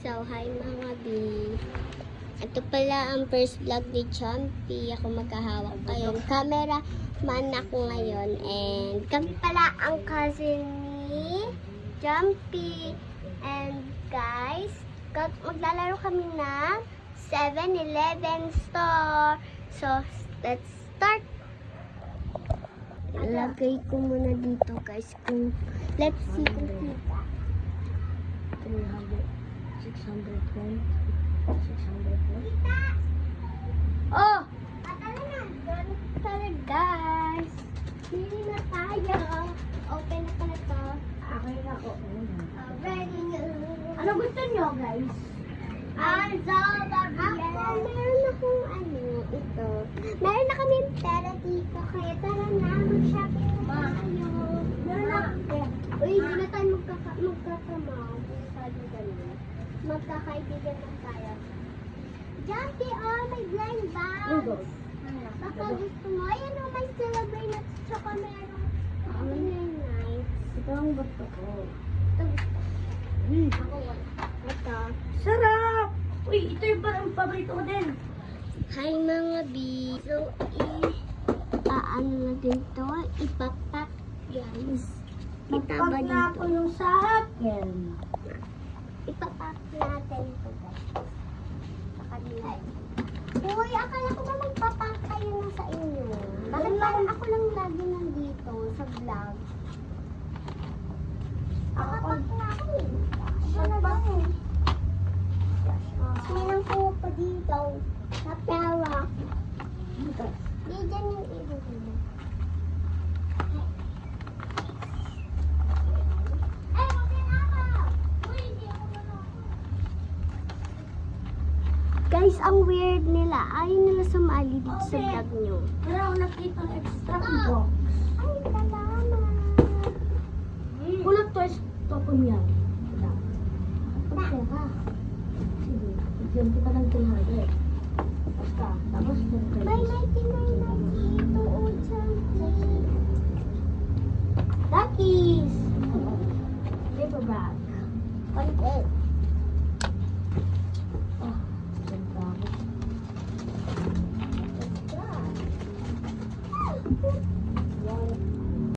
So, hi mga B. Ito pala ang first vlog ni Jumpy. Ako maghahawak ngayon. Camera man ako ngayon. And kami pala ang cousin ni Jumpy. And guys, maglalaro kami ng 7-Eleven store. So, let's start. Ilagay ko muna dito guys. Let's see kung kita. 300, 620, 620. Oh! Tara na! Tara guys! Pili na tayo! Open na pala to. Okay na ko. Ready na! Ano gusto nyo, guys? Meron akong ito. Meron na kami pera dito. Kaya tara na, mag-shopping na tayo. Meron na. Uy, hindi na tayo magkakamaw. Magkakaibigan na tayo. Jumpy, oh, may blind box. Baka gusto mo. Ayan o, may celebrate na tsaka meron. Nice. Ito ang gusto ko. Ito gusto ko. Ako wala. Ito. Sarap! Uy, ito yung parang paborito ko din. Hi mga B. So, ano na din to? Ipapak, guys. Kita ba Magpag na ako dito? yung sa akin. Ipapak natin ito, guys. Sa kanila. Uy, akala ko ba magpapak kayo na sa inyo? Bakit parang ako lang lagi nandito sa vlog? Papak na ako eh. Ano ba eh? May nang pupo dito. Sa pera. Dito. Di dyan yung ibig mo. Ay, okay na ako! Uy, hindi ako manoko. Guys, ang weird nila. Ayaw nila sumali dito sa vlog nyo. Pero ako nakita ng extra box. Ay, salamat. Kulap toys to ko niya. Pagkaka. Sige, bigyan kita ng 300. Basta, tapos May 99.90 ito, oh, Jumpy. Luckies! Paper bag. Konti.